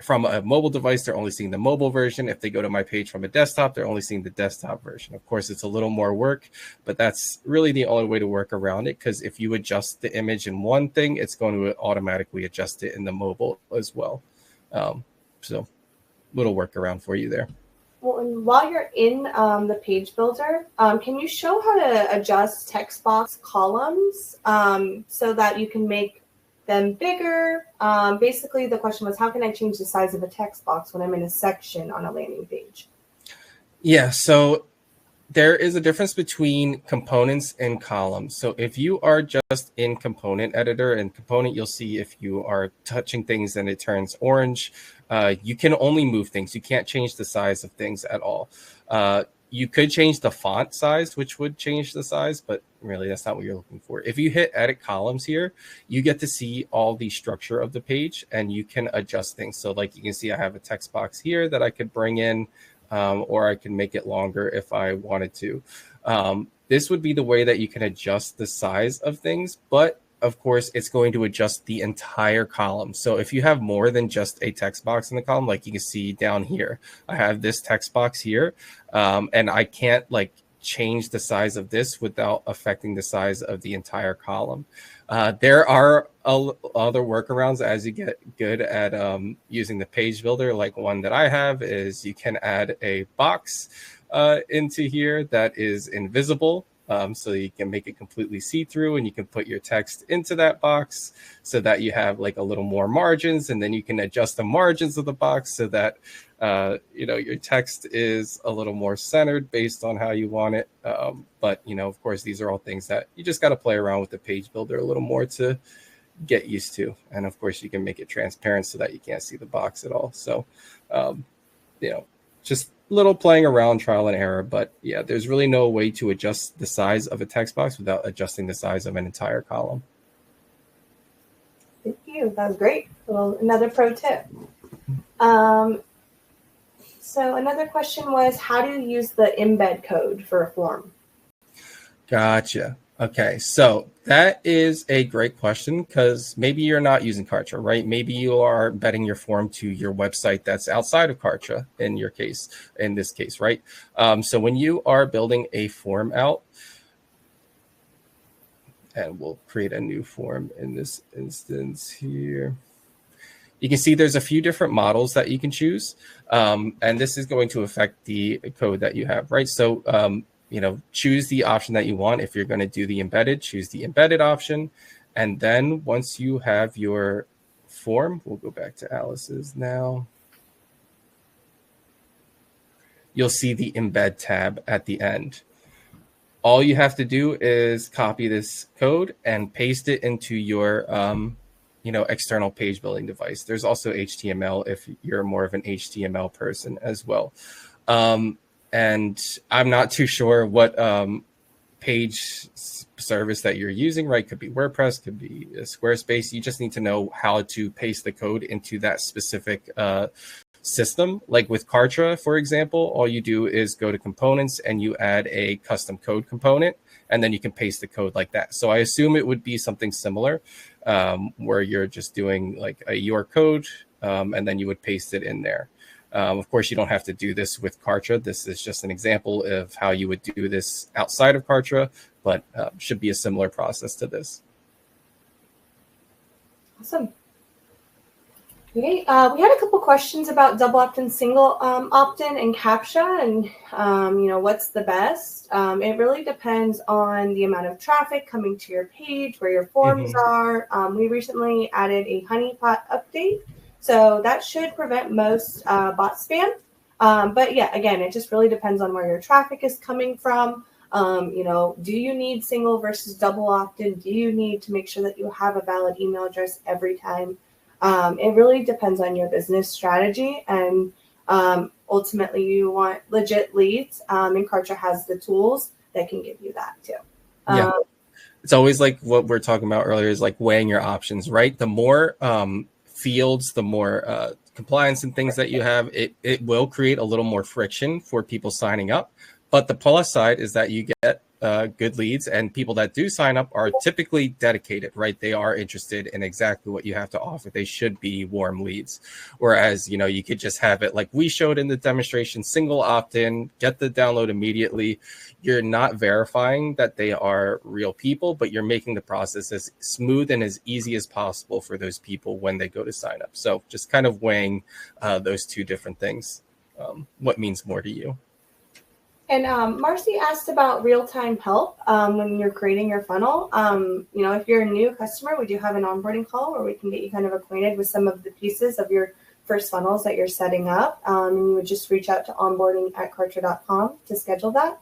S1: from a mobile device, they're only seeing the mobile version. If they go to my page from a desktop, they're only seeing the desktop version. Of course, it's a little more work, but that's really the only way to work around it, because if you adjust the image in one thing, it's going to automatically adjust it in the mobile as well. So little workaround for you there.
S2: Well, and while you're in the page builder, can you show how to adjust text box columns so that you can make them bigger? Basically, the question was, how can I change the size of a text box when I'm in a section on a landing page?
S1: Yeah, so there is a difference between components and columns. So if you are just in component editor and component, you'll see if you are touching things and it turns orange, you can only move things. You can't change the size of things at all. You could change the font size, which would change the size, but really that's not what you're looking for. If you hit edit columns here, you get to see all the structure of the page and you can adjust things. So like you can see, I have a text box here that I could bring in, or I can make it longer if I wanted to. This would be the way that you can adjust the size of things, but of course, it's going to adjust the entire column. So if you have more than just a text box in the column, like you can see down here, I have this text box here, and I can't like change the size of this without affecting the size of the entire column. There are other workarounds as you get good at using the page builder. Like one that I have is you can add a box into here that is invisible. So you can make it completely see-through and you can put your text into that box so that you have like a little more margins, and then you can adjust the margins of the box so that your text is a little more centered based on how you want it. But of course, these are all things that you just got to play around with the page builder a little more to get used to. And of course, you can make it transparent so that you can't see the box at all. So, just little playing around, trial and error. But yeah, there's really no way to adjust the size of a text box without adjusting the size of an entire column.
S2: Thank you. That was great. Well, another pro tip. So another question was, how do you use the embed code for a form?
S1: Gotcha. Okay, so that is a great question, because maybe you're not using Kartra, right? Maybe you are embedding your form to your website that's outside of Kartra in this case, right? So when you are building a form out, and we'll create a new form in this instance here. You can see there's a few different models that you can choose, and this is going to affect the code that you have, right? So choose the option that you want. If you're going to do the embedded, choose the embedded option. And then once you have your form, we'll go back to Alice's now. You'll see the embed tab at the end. All you have to do is copy this code and paste it into your external page building device. There's also HTML if you're more of an HTML person as well. And I'm not too sure what page service that you're using, right? Could be WordPress, could be Squarespace. You just need to know how to paste the code into that specific system. Like with Kartra, for example, all you do is go to components and you add a custom code component, and then you can paste the code like that. So I assume it would be something similar, where you're just doing like your code, and then you would paste it in there. Of course, you don't have to do this with Kartra. This is just an example of how you would do this outside of Kartra, but should be a similar process to this.
S2: Awesome. Okay, we had a couple questions about double opt-in, single opt-in, and CAPTCHA, and what's the best. It really depends on the amount of traffic coming to your page, where your forms are. We recently added a honeypot update, so that should prevent most bot spam. But yeah, again, it just really depends on where your traffic is coming from. Do you need single versus double opt-in? Do you need to make sure that you have a valid email address every time? It really depends on your business strategy, and ultimately you want legit leads, and Kartra has the tools that can give you that too.
S1: Yeah. It's always like what we're talking about earlier is like weighing your options, right? The more fields, the more compliance and things that you have, it will create a little more friction for people signing up. But the plus side is that you get good leads, and people that do sign up are typically dedicated, right? They are interested in exactly what you have to offer. They should be warm leads. Whereas, you could just have it like we showed in the demonstration, single opt-in, get the download immediately. You're not verifying that they are real people, but you're making the process as smooth and as easy as possible for those people when they go to sign up. So just kind of weighing those two different things. What means more to you?
S2: And Marcy asked about real-time help when you're creating your funnel. If you're a new customer, we do have an onboarding call where we can get you kind of acquainted with some of the pieces of your first funnels that you're setting up. And you would just reach out to onboarding@kartra.com to schedule that.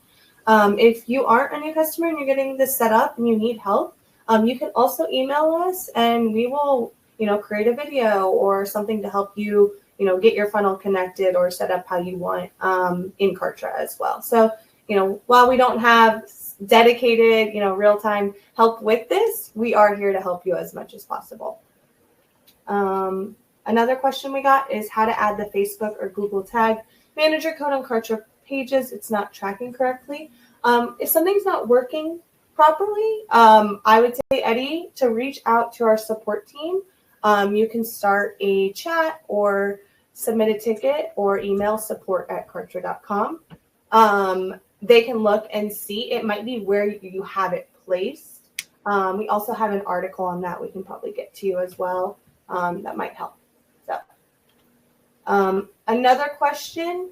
S2: If you aren't a new customer and you're getting this set up and you need help, you can also email us and we will, create a video or something to help you get your funnel connected or set up how you want in Kartra as well. So, while we don't have dedicated, real-time help with this, we are here to help you as much as possible. Another question we got is how to add the Facebook or Google tag manager code on Kartra pages. It's not tracking correctly. If something's not working properly, I would say, Eddie, to reach out to our support team. You can start a chat or submit a ticket or email support@kartra.com. They can look and see. It might be where you have it placed. We also have an article on that we can probably get to you as well. That might help. So, another question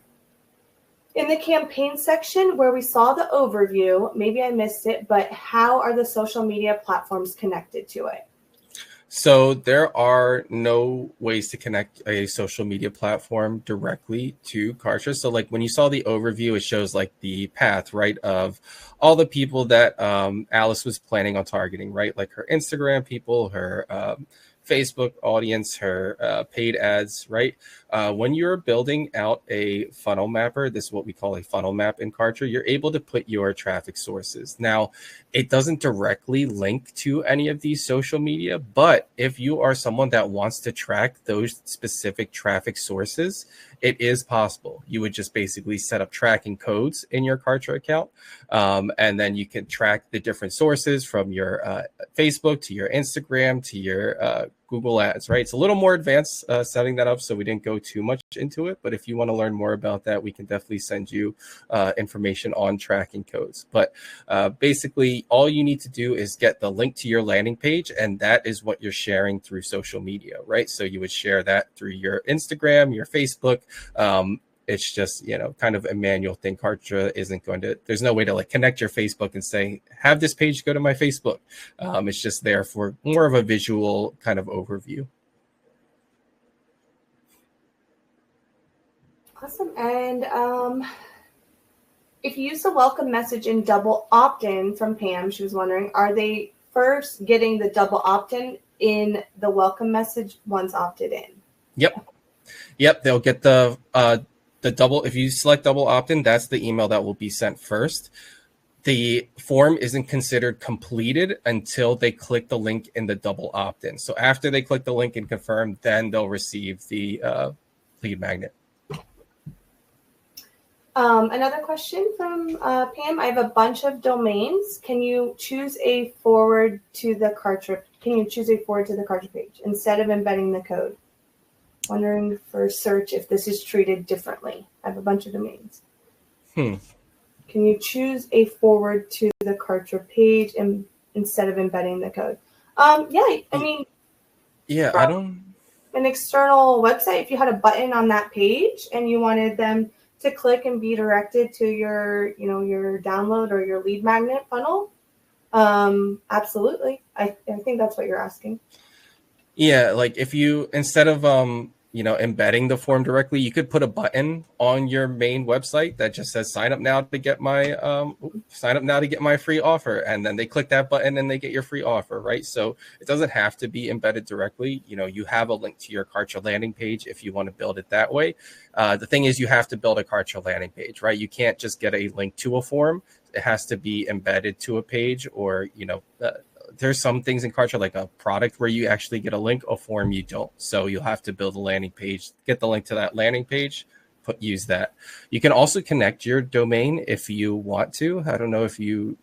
S2: in the campaign section where we saw the overview, maybe I missed it, but how are the social media platforms connected to it?
S1: So there are no ways to connect a social media platform directly to Kartra. So like when you saw the overview, it shows like the path, right, of all the people that Alice was planning on targeting, right? Like her Instagram people, her Facebook audience, her paid ads, right? When you're building out a funnel mapper, this is what we call a funnel map in Kartra, you're able to put your traffic sources. Now, it doesn't directly link to any of these social media, but if you are someone that wants to track those specific traffic sources, it is possible. You would just basically set up tracking codes in your Kartra account, and then you can track the different sources from your Facebook to your Instagram to your Google Ads, right? It's a little more advanced setting that up, so we didn't go too much into it. But if you want to learn more about that, we can definitely send you information on tracking codes. But basically, all you need to do is get the link to your landing page, and that is what you're sharing through social media, right? So you would share that through your Instagram, your Facebook. It's just, kind of a manual thing. Kartra isn't going to, there's no way to like connect your Facebook and say, have this page go to my Facebook. It's just there for more of a visual kind of overview.
S2: Awesome. And if you use the welcome message in double opt-in from Pam, she was wondering, are they first getting the double opt-in in the welcome message once opted in?
S1: Yep. They'll get the double, if you select double opt-in, that's the email that will be sent first. The form isn't considered completed until they click the link in the double opt-in. So after they click the link and confirm, then they'll receive the lead magnet.
S2: Another question from Pam. I have a bunch of domains. Can you choose a forward to the Kartra? Can you choose a forward to the Kartra page instead of embedding the code? Wondering for search if this is treated differently. I have a bunch of domains. Can you choose a forward to the Kartra page instead of embedding the code?
S1: Yeah, I don't.
S2: An external website, if you had a button on that page and you wanted them to click and be directed to your download or your lead magnet funnel, absolutely. I think that's what you're asking.
S1: Yeah, like if you, instead of embedding the form directly, you could put a button on your main website that just says sign up now to get my free offer, and then they click that button and they get your free offer, right? So it doesn't have to be embedded directly. You have a link to your Kartra landing page if you want to build it that way. The thing is, you have to build a Kartra landing page, right? You can't just get a link to a form. It has to be embedded to a page, or there's some things in Kartra, like a product where you actually get a link, a form you don't. So you'll have to build a landing page, get the link to that landing page, use that. You can also connect your domain if you want to. I don't know if you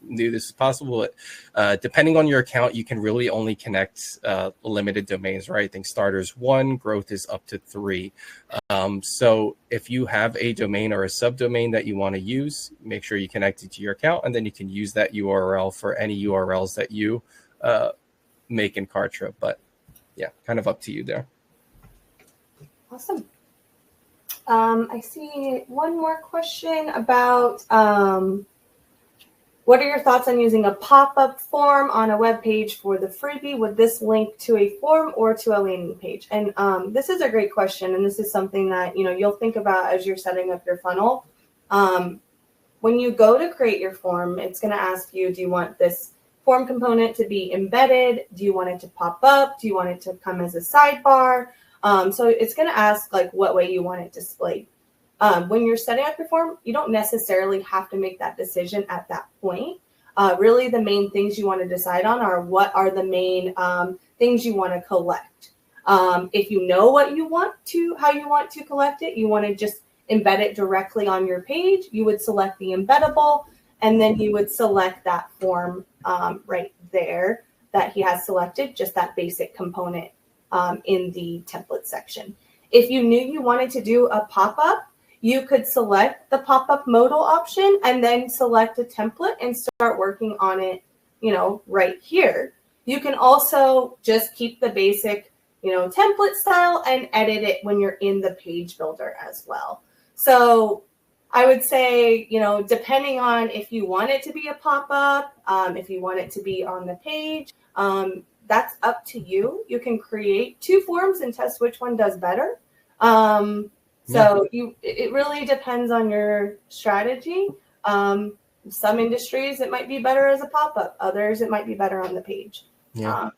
S1: knew this was possible. Depending on your account, you can really only connect limited domains, right? I think starters 1, growth is up to 3. So if you have a domain or a subdomain that you want to use, make sure you connect it to your account, and then you can use that URL for any URLs that you make in Kartra. But yeah, kind of up to you there.
S2: Awesome. I see one more question about what are your thoughts on using a pop-up form on a web page for the freebie? Would this link to a form or to a landing page? And this is a great question, and this is something that you'll think about as you're setting up your funnel. When you go to create your form, it's going to ask you, do you want this form component to be embedded? Do you want it to pop up? Do you want it to come as a sidebar? So it's going to ask like what way you want it displayed. When you're setting up your form, you don't necessarily have to make that decision at that point. Really, the main things you want to decide on are what are the main things you want to collect. If you know what you want to, how you want to collect it, you want to just embed it directly on your page, you would select the embeddable, and then you would select that form right there that he has selected, just that basic component in the template section. If you knew you wanted to do a pop-up, you could select the pop-up modal option and then select a template and start working on it, right here. You can also just keep the basic, template style and edit it when you're in the page builder as well. So I would say, depending on if you want it to be a pop-up, if you want it to be on the page, that's up to you. You can create 2 forms and test which one does better. So it really depends on your strategy. Some industries, it might be better as a pop-up. Others, it might be better on the page.
S1: Yeah.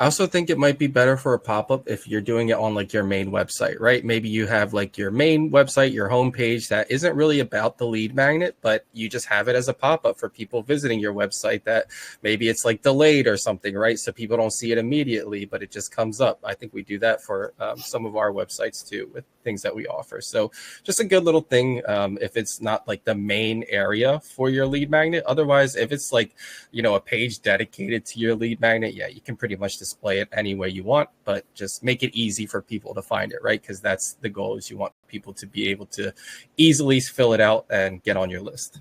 S1: I also think it might be better for a pop-up if you're doing it on like your main website, right? Maybe you have like your main website, your homepage that isn't really about the lead magnet, but you just have it as a pop-up for people visiting your website that maybe it's like delayed or something, right? So people don't see it immediately, but it just comes up. I think we do that for some of our websites too with things that we offer. So just a good little thing if it's not like the main area for your lead magnet. Otherwise, if it's like, a page dedicated to your lead magnet, yeah, you can pretty much display it any way you want, but just make it easy for people to find it, right? Because that's the goal, is you want people to be able to easily fill it out and get on your list.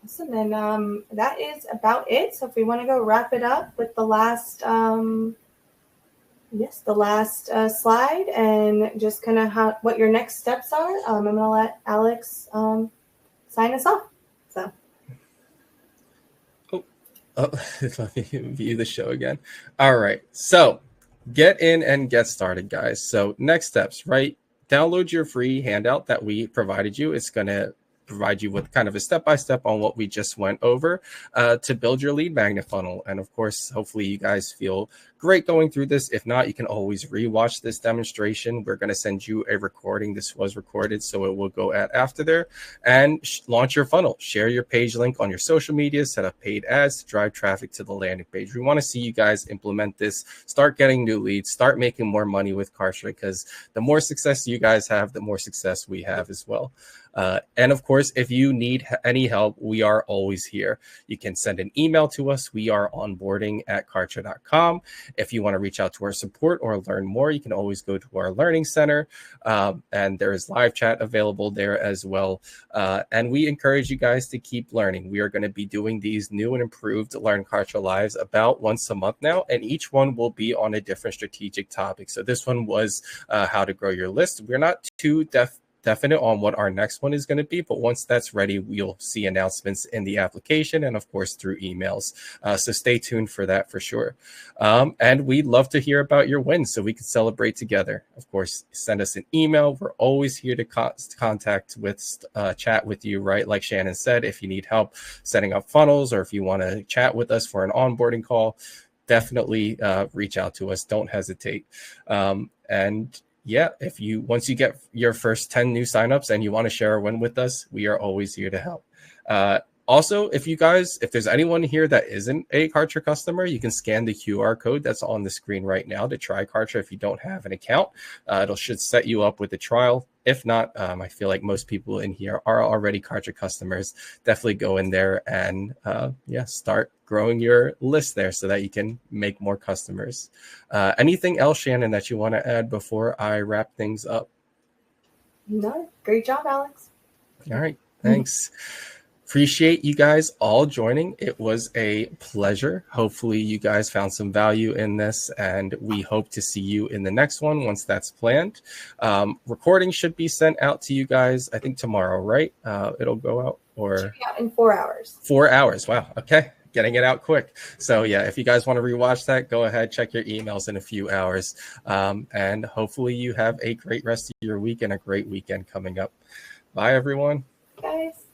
S2: Awesome. And that is about it. So if we want to go wrap it up with the last slide and just kind of what your next steps are, I'm going to let Alex sign us off. So.
S1: Oh, let me view the show again. All right. So get in and get started, guys. So next steps, right? Download your free handout that we provided you. It's going to provide you with kind of a step-by-step on what we just went over to build your lead magnet funnel. And of course, hopefully you guys feel great going through this. If not, you can always rewatch this demonstration. We're going to send you a recording. This was recorded, so it will go after there. And launch your funnel. Share your page link on your social media. Set up paid ads to drive traffic to the landing page. We want to see you guys implement this. Start getting new leads. Start making more money with Kartra, because the more success you guys have, the more success we have as well. And of course, if you need any help, we are always here. You can send an email to us. We are onboarding@kartra.com. If you want to reach out to our support or learn more, you can always go to our learning center. And there is live chat available there as well. And we encourage you guys to keep learning. We are going to be doing these new and improved Learn Kartra Lives about once a month now. And each one will be on a different strategic topic. So this one was how to grow your list. We're not too definite on what our next one is going to be, but once that's ready, we'll see announcements in the application and of course through emails. So stay tuned for that for sure. And we'd love to hear about your wins so we can celebrate together. Of course, send us an email. We're always here to contact with chat with you, right? Like Shannon said, if you need help setting up funnels or if you want to chat with us for an onboarding call, definitely reach out to us. Don't hesitate. And yeah, once you get your first 10 new signups and you want to share a win with us, we are always here to help. Also, if there's anyone here that isn't a Kartra customer, you can scan the QR code that's on the screen right now to try Kartra if you don't have an account. Should set you up with a trial. If not, I feel like most people in here are already Kartra customers. Definitely go in there and start growing your list there so that you can make more customers. Anything else, Shannon, that you want to add before I wrap things up?
S2: No, great job, Alex.
S1: All right, thanks. Appreciate you guys all joining. It was a pleasure. Hopefully you guys found some value in this, and we hope to see you in the next one once that's planned. Recording should be sent out to you guys, I think tomorrow, right? It'll go out, or
S2: should be out in 4 hours.
S1: 4 hours. Wow. Okay. Getting it out quick. So yeah, if you guys want to rewatch that, go ahead, check your emails in a few hours. And hopefully you have a great rest of your week and a great weekend coming up. Bye, everyone.
S2: Guys.